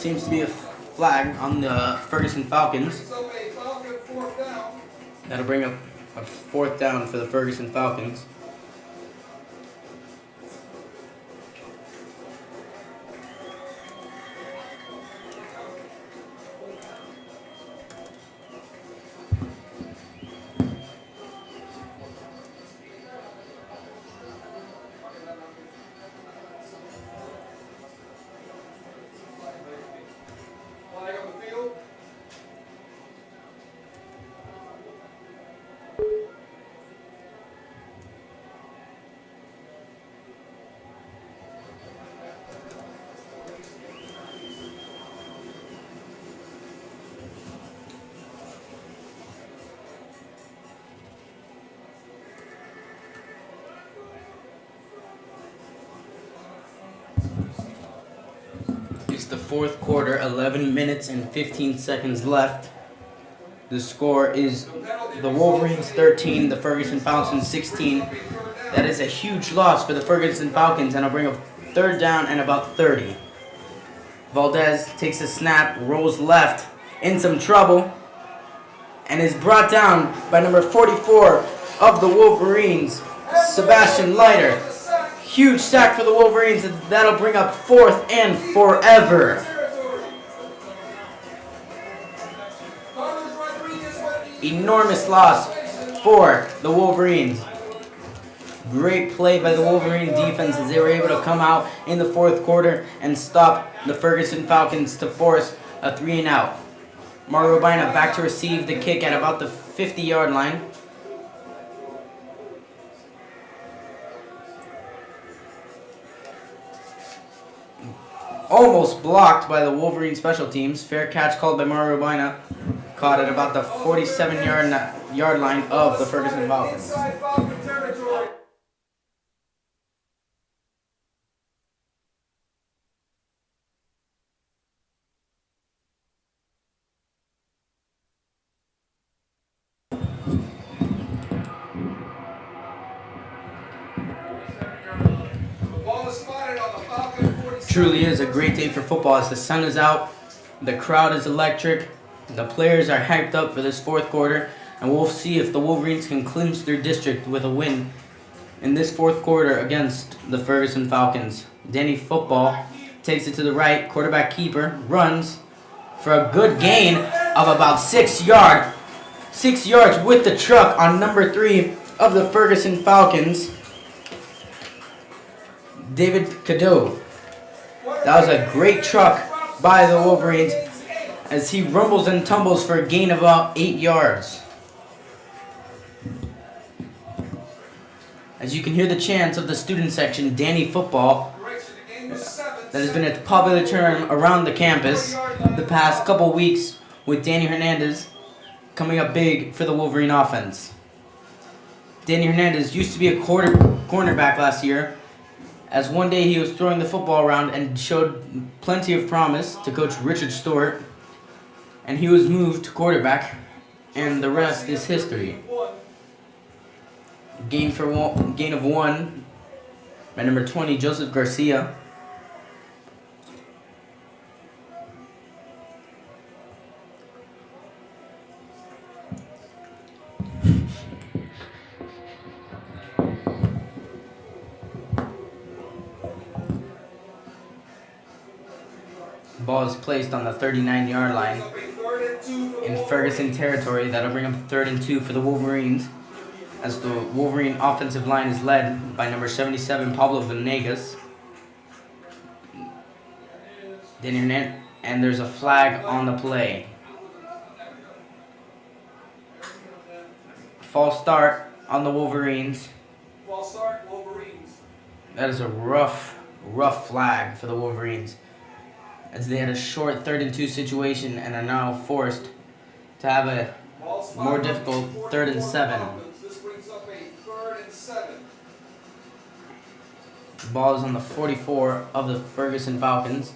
seems to be a flag on the Ferguson Falcons. That'll bring up a 4th down for the Ferguson Falcons. It's the 4th quarter, 11 minutes and 15 seconds left. The score is the Wolverines 13, the Ferguson Falcons 16. That is a huge loss for the Ferguson Falcons, and I'll bring up 3rd down and about 30. Valdez takes a snap, rolls left, in some trouble, and is brought down by number 44 of the Wolverines, Sebastian Leiter. Huge sack for the Wolverines, and that'll bring up 4th and forever. Enormous loss for the Wolverines. Great play by the Wolverine defense as they were able to come out in the 4th quarter and stop the Ferguson Falcons to force a 3-and-out. Mario Bina back to receive the kick at about the 50-yard line. Almost blocked by the Wolverine special teams. Fair catch called by Mario Bina. Caught at about the 47-yard line of the Ferguson Falcons. Truly is a great day for football as the sun is out, the crowd is electric, the players are hyped up for this 4th quarter, and we'll see if the Wolverines can clinch their district with a win in this 4th quarter against the Ferguson Falcons. Danny Football takes it to the right, quarterback keeper runs for a good gain of about 6 yards. 6 yards with the truck on number 3 of the Ferguson Falcons, David Cadeau. That was a great truck by the Wolverines as he rumbles and tumbles for a gain of about 8 yards. As you can hear the chants of the student section, Danny Football, that has been a popular term around the campus the past couple weeks with Danny Hernandez coming up big for the Wolverine offense. Danny Hernandez used to be a cornerback last year, as one day he was throwing the football around and showed plenty of promise to Coach Richard Stewart, and he was moved to quarterback, and the rest is history. Gain of 1 by number 20, Joseph Garcia. Ball is placed on the 39-yard line in Ferguson territory. That'll bring up 3rd and 2 for the Wolverines, as the Wolverine offensive line is led by number 77, Pablo Venegas. And there's a flag on the play. False start on the Wolverines. False start, Wolverines. That is a rough flag for the Wolverines, as they had a short 3rd and 2 situation and are now forced to have a more difficult 3rd and 7. This brings up a 3rd and 7. The ball is on the 44 of the Ferguson Falcons.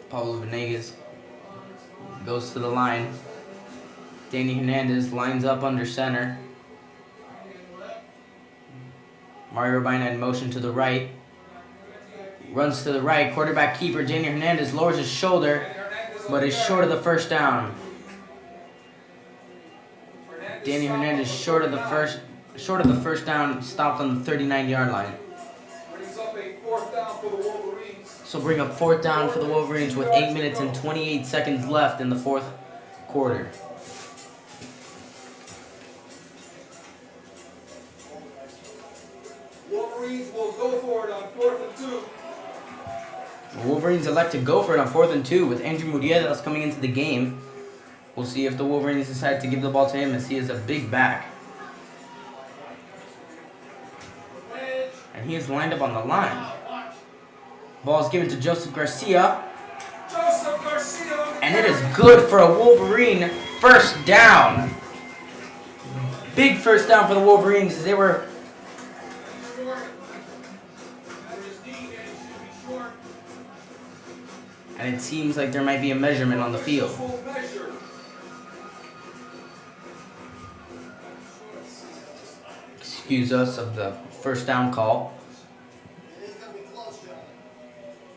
Pablo Venegas goes to the line. Danny Hernandez lines up under center. Mario Urbina in motion to the right. Runs to the right. Quarterback keeper Danny Hernandez lowers his shoulder, but is short of the first down. Danny Hernandez short of the first down, stopped on the 39-yard line. Brings up a fourth down for the Wolverines. So bring up fourth down for the Wolverines with 8 minutes and 28 seconds left in the fourth quarter. Wolverines will go for it on 4th and 2. The Wolverines elect to go for it on 4th and 2 with Andrew Murielas coming into the game. We'll see if the Wolverines decide to give the ball to him, as he is a big back. And he is lined up on the line. Ball is given to Joseph Garcia. And it is good for a Wolverine first down. Big first down for the Wolverines, as they were... And it seems like there might be a measurement on the field. Excuse us of the first down call.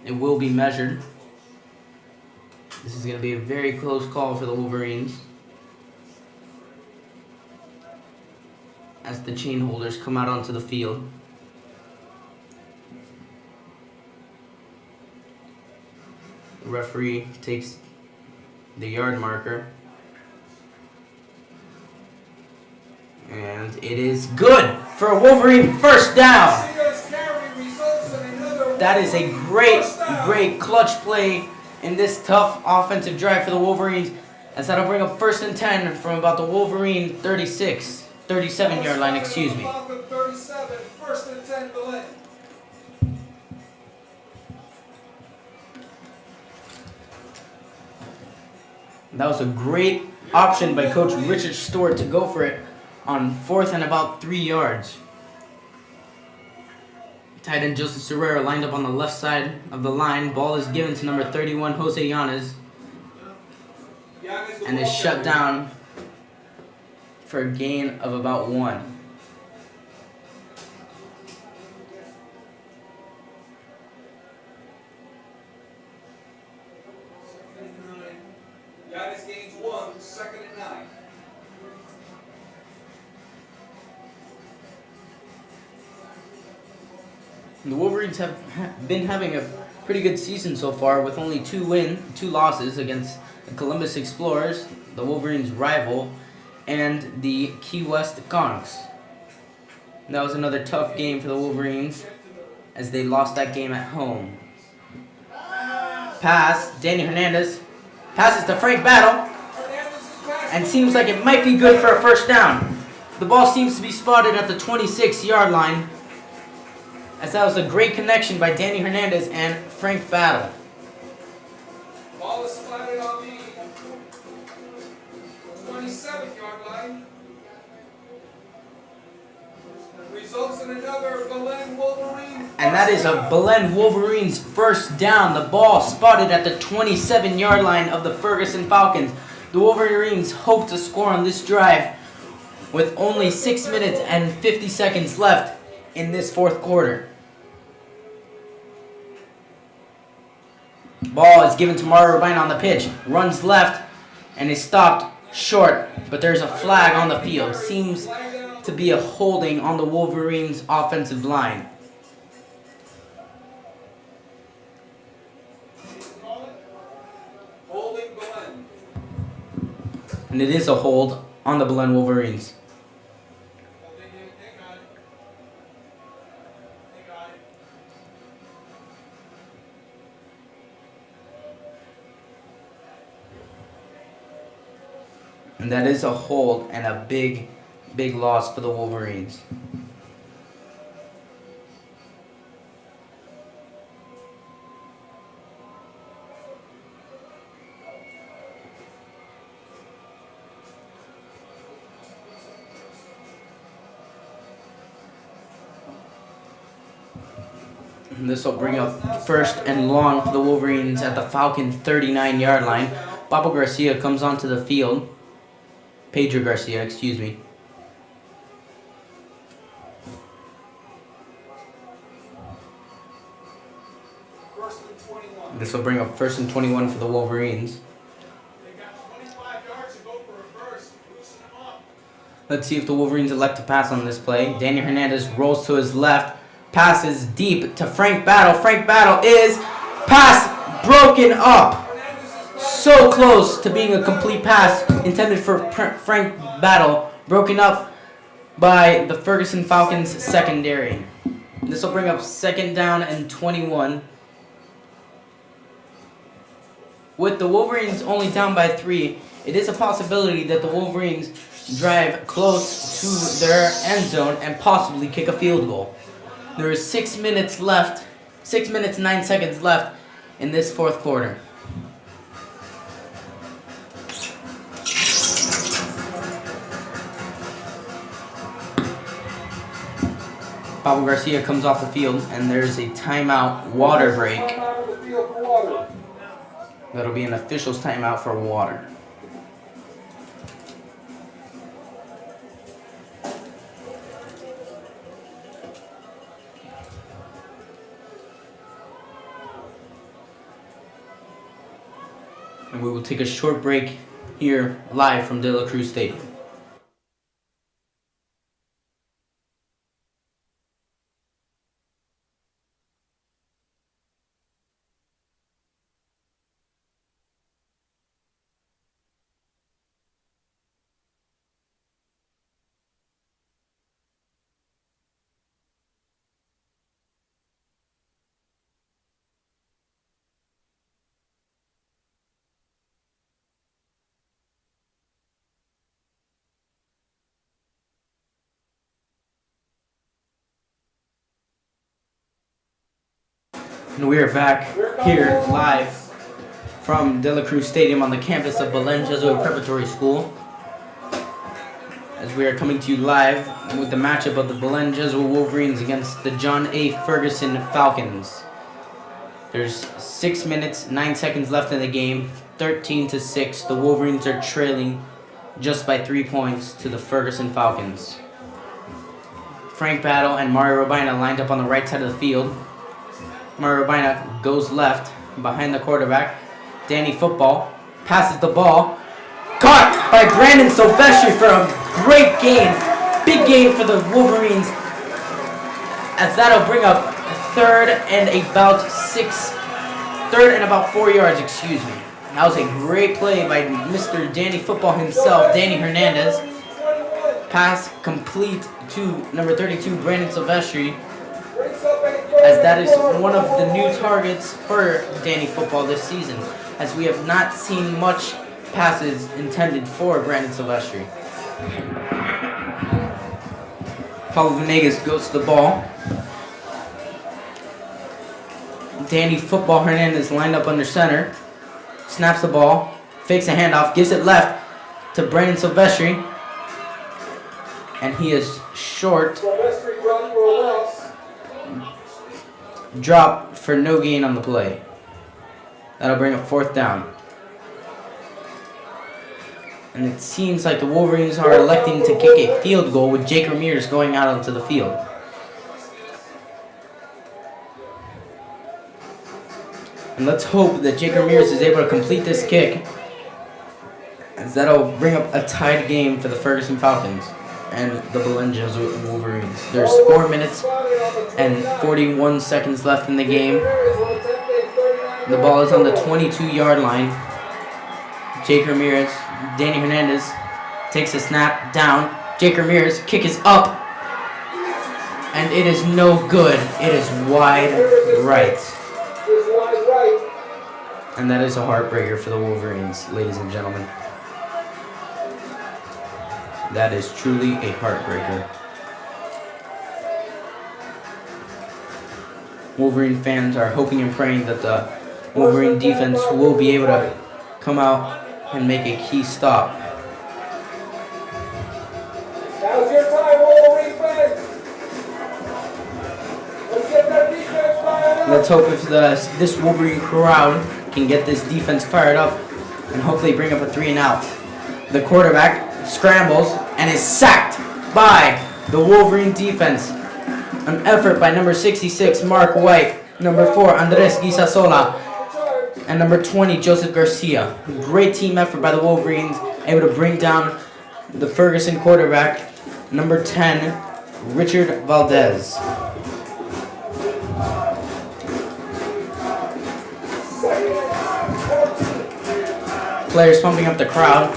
It will be measured. This is going to be a very close call for the Wolverines, as the chain holders come out onto the field. The referee takes the yard marker. And it is good for a Wolverine first down. That is a great clutch play in this tough offensive drive for the Wolverines, as that'll bring up 1st and 10 from about the Wolverine 37-yard line, excuse me. 1st and 10, Belen. That was a great option by Coach Richard Stewart to go for it on 4th and about 3 yards. Tight end Joseph Serrero lined up on the left side of the line. Ball is given to number 31, Jose Yanez, and is shut down for a gain of about 1. Yanez gains 1, 2nd and 9. The Wolverines have been having a pretty good season so far, with only 2 losses against the Columbus Explorers, the Wolverines' rival, and the Key West Conchs. That was another tough game for the Wolverines, as they lost that game at home. Pass, Danny Hernandez passes to Frank Battle, and seems like it might be good for a first down. The ball seems to be spotted at the 26-yard line, as that was a great connection by Danny Hernandez and Frank Battle. Ball is spotted on the 27-yard line. Results in another Belen Wolverine. And that is a Belen Wolverines first down. The ball spotted at the 27-yard line of the Ferguson Falcons. The Wolverines hope to score on this drive with only 6 minutes and 50 seconds left in this fourth quarter. Ball is given to Mario Urbina on the pitch. Runs left and is stopped short, but there's a flag on the field. Seems to be a holding on the Wolverines' offensive line. Holding Belen. And it is a hold on the Belen Wolverines. And that is a hold and a big loss for the Wolverines. And this will bring up 1st and long for the Wolverines at the Falcon 39-yard line. Pablo Garcia comes onto the field. Pedro Garcia, excuse me. This will bring up 1st and 21 for the Wolverines. Let's see if the Wolverines elect to pass on this play. Danny Hernandez rolls to his left, passes deep to Frank Battle. Frank Battle is pass broken up. So close to being a complete pass intended for Frank Battle, broken up by the Ferguson Falcons secondary. This will bring up 2nd down and 21. With the Wolverines only down by 3, it is a possibility that the Wolverines drive close to their end zone and possibly kick a field goal. There is 6 minutes left, 6 minutes 9 seconds left in this 4th quarter. Pablo Garcia comes off the field, and there's a timeout water break. That'll be an official's timeout for water. And we will take a short break here live from De La Cruz Stadium. And we are back here live from De La Cruz Stadium on the campus of Belen Jesuit Preparatory School. As we are coming to you live with the matchup of the Belen Jesuit Wolverines against the John A. Ferguson Falcons. There's 6 minutes, 9 seconds left in the game. 13-6. The Wolverines are trailing just by 3 points to the Ferguson Falcons. Frank Battle and Mario Robina lined up on the right side of the field. Mario Robina goes left behind the quarterback. Danny Football passes the ball. Caught by Brandon Silvestri for a great gain. Big gain for the Wolverines. As that'll bring up third and about 4 yards, excuse me. That was a great play by Mr. Danny Football himself, Danny Hernandez. Pass complete to number 32, Brandon Silvestri, as that is one of the new targets for Danny Football this season, as we have not seen much passes intended for Brandon Silvestri. Paulo Venegas goes to the ball. Danny Football Hernandez lined up under center. Snaps the ball, fakes a handoff, gives it left to Brandon Silvestri. And he is short. Drop for no gain on the play. That'll bring up 4th down. And it seems like the Wolverines are electing to kick a field goal with Jake Ramirez going out onto the field. And let's hope that Jake Ramirez is able to complete this kick, as that'll bring up a tied game for the Ferguson Falcons and the Belen Jesuit Wolverines. There's 4 minutes and 41 seconds left in the game. The ball is on the 22-yard line. Jake Ramirez, Danny Hernandez takes a snap down. Jake Ramirez, kick is up. And it is no good. It is wide right. And that is a heartbreaker for the Wolverines, ladies and gentlemen. That is truly a heartbreaker. Wolverine fans are hoping and praying that the Wolverine defense will be able to come out and make a key stop. Now's your time, Wolverine fans. Let's get that defense fired up. Let's hope if this Wolverine crowd can get this defense fired up and hopefully bring up a 3-and-out. The quarterback scrambles and is sacked by the Wolverine defense. An effort by number 66, Mark White, number 4, Andres Gisasola, and number 20, Joseph Garcia. Great team effort by the Wolverines, able to bring down the Ferguson quarterback, number 10, Richard Valdez. Players pumping up the crowd,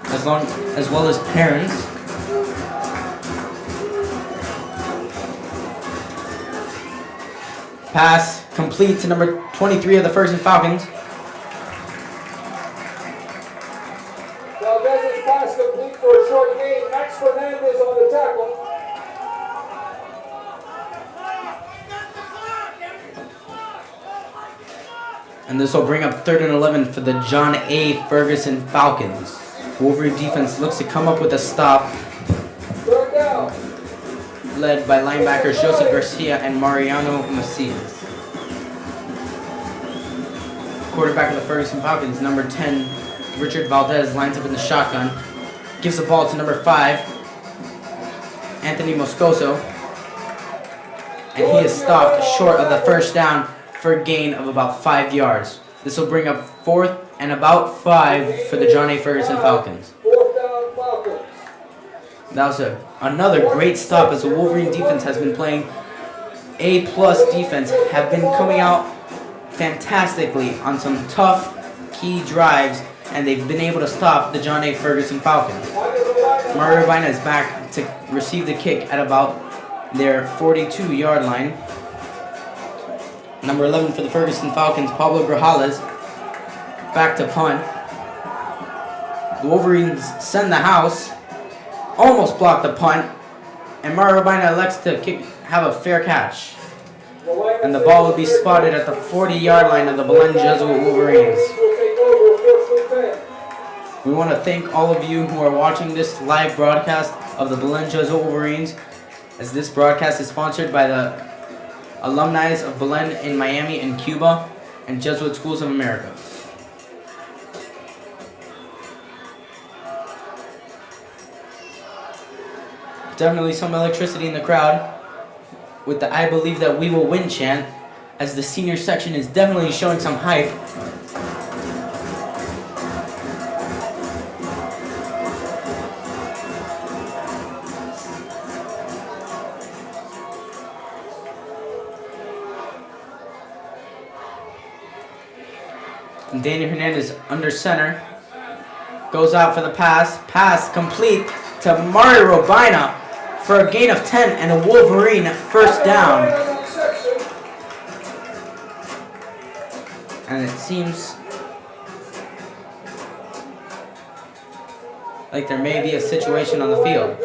as well as parents. Pass complete to number 23 of the Ferguson Falcons. Valdez's pass complete for a short gain. Max Fernandez on the tackle. And this will bring up 3rd and 11 for the John A. Ferguson Falcons. Wolverine defense looks to come up with a stop, Third down. led by linebackers Joseph Garcia and Mariano Macias. Quarterback of the Ferguson Falcons, number 10, Richard Valdez, lines up in the shotgun. Gives the ball to number 5, Anthony Moscoso. And he is stopped short of the first down for a gain of about 5 yards. This will bring up 4th and about 5 for the John A. Ferguson Falcons. Fourth down, Falcons. That was another great stop as the Wolverine defense has been playing A-plus defense, have been coming out fantastically on some tough key drives, and they've been able to stop the John A. Ferguson Falcons. Mario Urbina is back to receive the kick at about their 42-yard line. Number 11 for the Ferguson Falcons, Pablo Grajales, back to punt. The Wolverines send the house, almost block the punt, and Mario Urbina elects to have a fair catch. And the ball will be spotted at the 40-yard line of the Belen Jesuit Wolverines. We want to thank all of you who are watching this live broadcast of the Belen Jesuit Wolverines, as this broadcast is sponsored by the alumni of Belen in Miami and Cuba and Jesuit Schools of America. Definitely some electricity in the crowd with the "I believe that we will win" chant, as the senior section is definitely showing some hype. And Danny Hernandez under center goes out for the pass complete to Mario Urbina for a gain of 10 and a Wolverine first down. And it seems like there may be a situation on the field.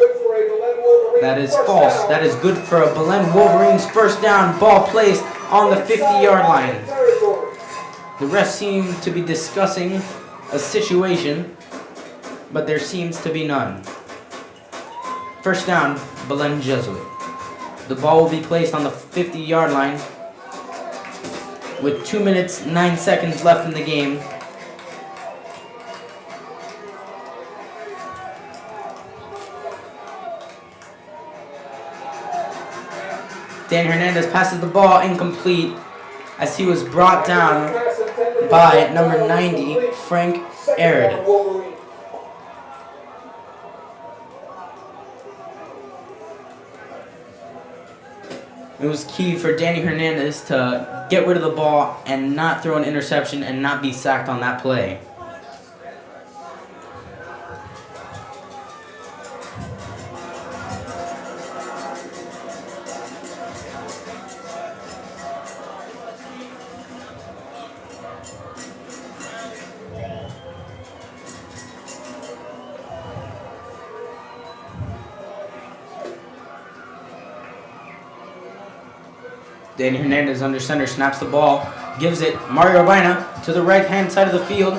That is false. That is good for a Belen Wolverines first down, ball placed on the 50-yard line. The refs seem to be discussing a situation, but there seems to be none. First down, Belen Jesuit. The ball will be placed on the 50-yard line with 2 minutes, 9 seconds left in the game. Dan Hernandez passes the ball incomplete as he was brought down by number 90, Frank Arid. It was key for Danny Hernandez to get rid of the ball and not throw an interception and not be sacked on that play. Danny Hernandez under center snaps the ball, gives it Mario Urbina to the right-hand side of the field,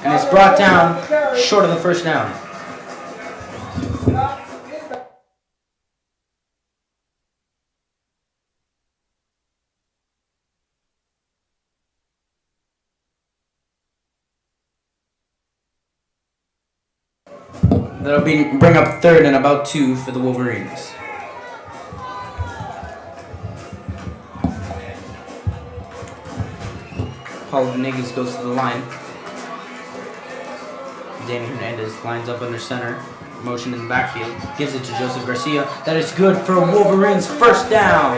and it's brought down short of the first down. That'll bring up 3rd and about 2 for the Wolverines. Paulo Venegas goes to the line. Danny Hernandez lines up under center. Motion in the backfield. Gives it to Joseph Garcia. That is good for Wolverines. First down.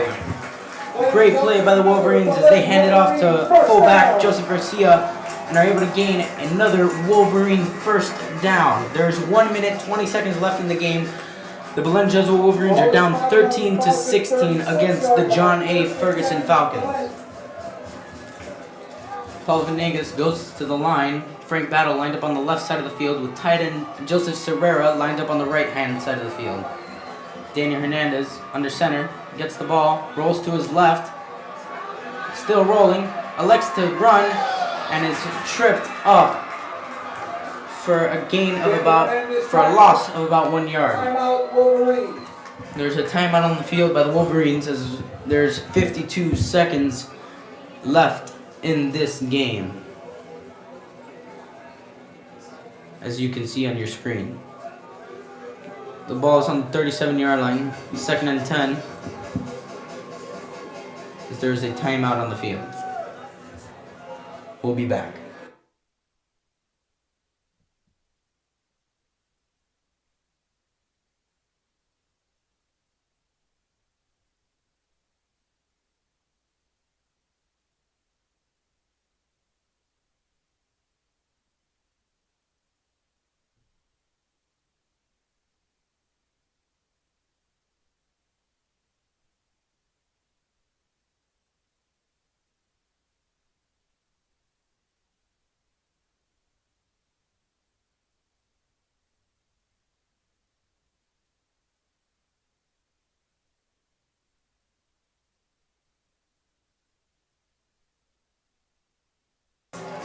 Great play by the Wolverines as they hand it off to fullback Joseph Garcia and are able to gain another Wolverine first down. There's 1 minute, 20 seconds left in the game. The Belen Wolverines are down 13-16 against the John A. Ferguson Falcons. Paulo Venegas goes to the line. Frank Battle lined up on the left side of the field with tight end Joseph Serrera lined up on the right-hand side of the field. Daniel Hernandez under center, gets the ball, rolls to his left, still rolling, elects to run, and is tripped up for a loss of about 1 yard. There's a timeout on the field by the Wolverines as there's 52 seconds left in this game, as you can see on your screen. The ball is on the 37-yard line, 2nd and 10, as there is a timeout on the field. We'll be back.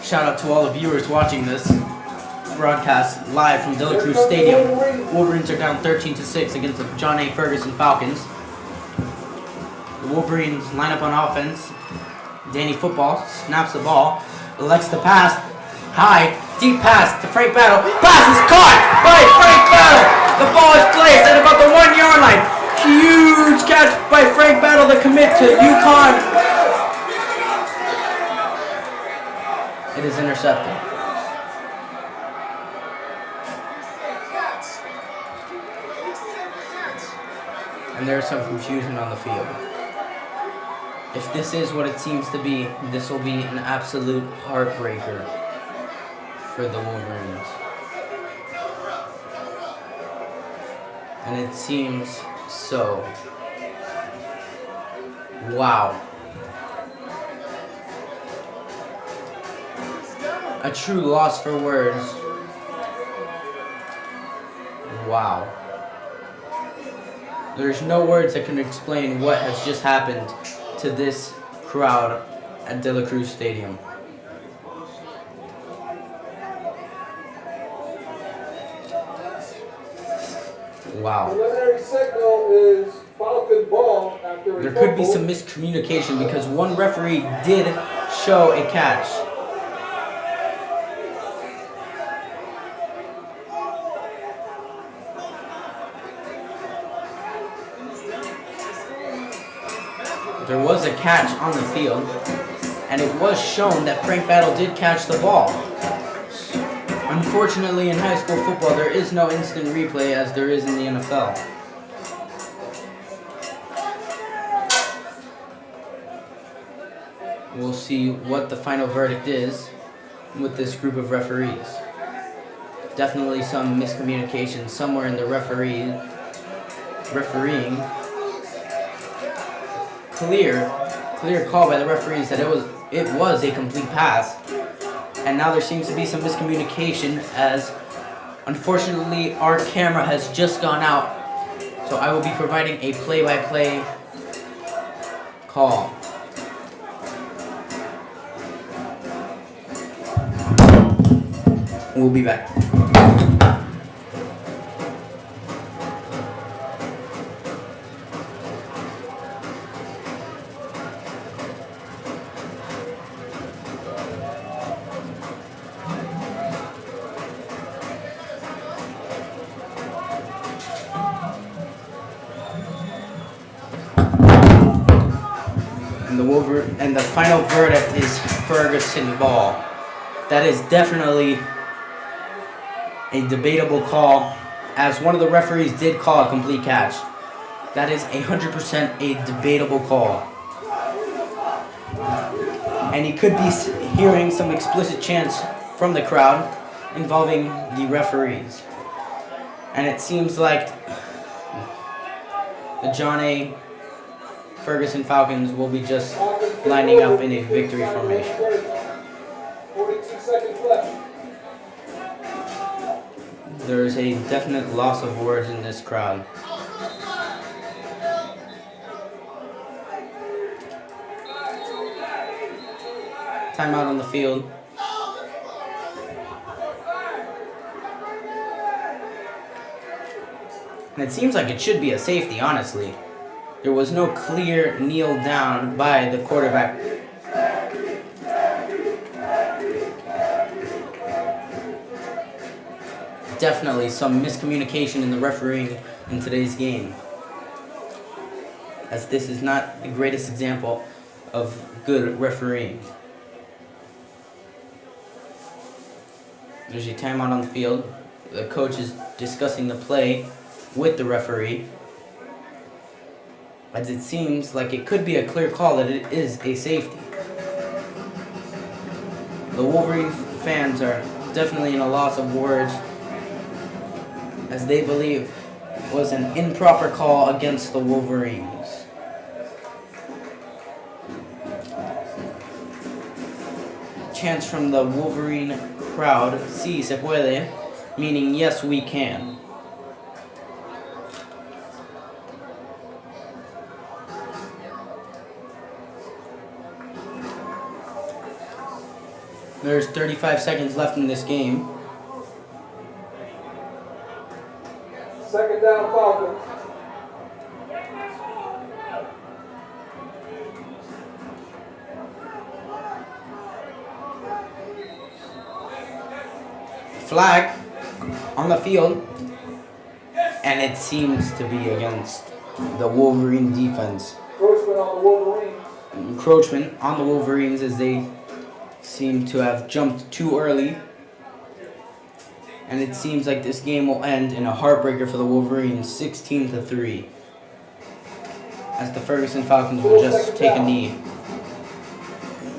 Shout out to all the viewers watching this broadcast live from De La Cruz Stadium. Wolverines are down 13-6 against the John A. Ferguson Falcons. The Wolverines line up on offense. Danny Football snaps the ball, elects to pass. High, deep pass to Frank Battle. Pass is caught by Frank Battle. The ball is placed at about the 1 yard line. Huge catch by Frank Battle to commit to UConn. It is intercepted. And there's some confusion on the field. If this is what it seems to be, this will be an absolute heartbreaker for the Wolverines. And it seems so. Wow. A true loss for words. Wow. There's no words that can explain what has just happened to this crowd at De La Cruz Stadium. Wow. Preliminary signal is Falcon ball after There could be some miscommunication because one referee did show a catch. There was a catch on the field, and it was shown that Frank Battle did catch the ball. Unfortunately, in high school football, there is no instant replay as there is in the NFL. We'll see what the final verdict is with this group of referees. Definitely some miscommunication somewhere in the refereeing. Clear call by the referees that it was a complete pass. And now there seems to be some miscommunication as unfortunately our camera has just gone out. So I will be providing a play-by-play call. We'll be back. and the final verdict is Ferguson ball. That is definitely a debatable call, as one of the referees did call a complete catch. That is 100% a debatable call. And he could be hearing some explicit chants from the crowd involving the referees. And it seems like the John A. Ferguson Falcons will be just lining up in a victory formation. 42 seconds left. There's a definite loss of words in this crowd. Timeout on the field. And it seems like it should be a safety, honestly. There was no clear kneel down by the quarterback. Definitely some miscommunication in the refereeing in today's game, as this is not the greatest example of good refereeing. There's a timeout on the field. The coach is discussing the play with the referee, as it seems like it could be a clear call that it is a safety. The Wolverine fans are definitely in a loss of words, as they believe was an improper call against the Wolverines. Chants from the Wolverine crowd, "Si se puede," meaning yes we can. There's 35 seconds left in this game. Second down, Falcons. Flag on the field, and it seems to be against the Wolverine defense. Encroachment on the Wolverines. Encroachment on the Wolverines, as they seem to have jumped too early. And it seems like this game will end in a heartbreaker for the Wolverines, 16-3. As the Ferguson Falcons will just take a knee.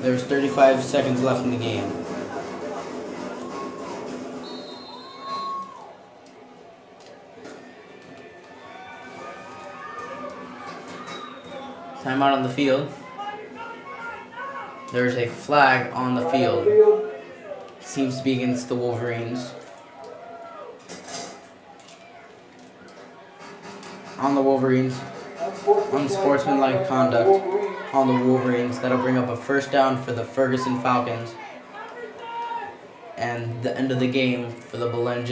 There's 35 seconds left in the game. Timeout on the field. There's a flag on the field. Seems to be against the Wolverines. On the Wolverines. Unsportsmanlike conduct on the Wolverines. That'll bring up a first down for the Ferguson Falcons. And the end of the game for the Belen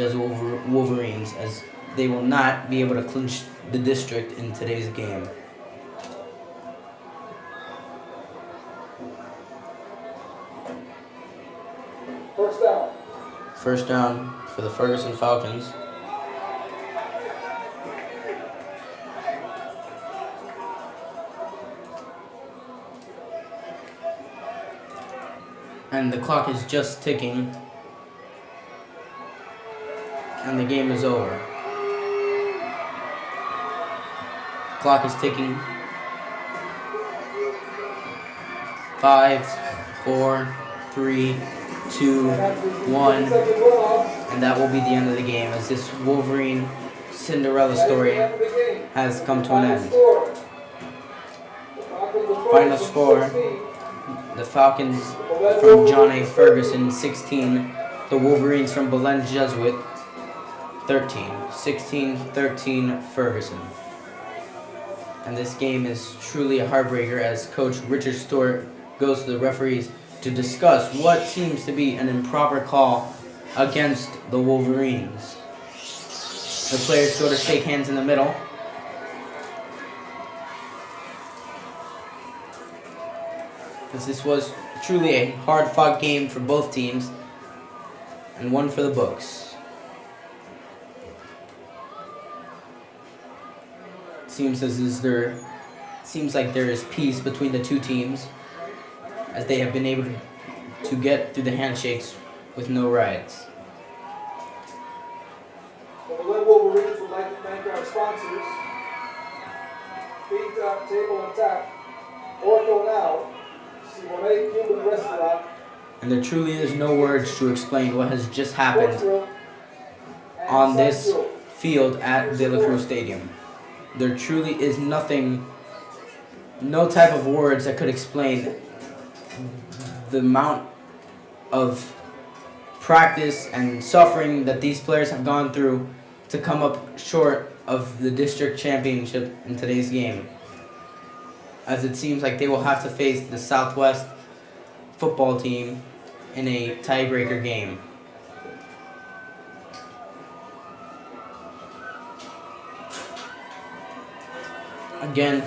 Wolverines, as they will not be able to clinch the district in today's game. First down. First down for the Ferguson Falcons. And the clock is just ticking. And the game is over. Clock is ticking. 5, 4, 3, 2, 1. And that will be the end of the game, as this Wolverine Cinderella story has come to an end. Final score: the Falcons from John A. Ferguson 16, the Wolverines from Belen Jesuit 13. 16-13 Ferguson. And this game is truly a heartbreaker, as Coach Richard Stewart goes to the referees to discuss what seems to be an improper call against the Wolverines. The players go to shake hands in the middle. As this was truly a hard-fought game for both teams, and one for the books. It seems this is their seems like there is peace between the two teams, as they have been able to get through the handshakes with no riots. The Belen Wolverines would like to thank our sponsors, Feed Table and Tap, Ortho Now, Simone Cuban Restaurant, And there truly is no words to explain what has just happened Sports Grill, and on this Sunfuel. field at De La Cruz Stadium. There truly is nothing, no type of words that could explain the amount of practice and suffering that these players have gone through to come up short of the district championship in today's game, as it seems like they will have to face the Southwest football team in a tiebreaker game. Again,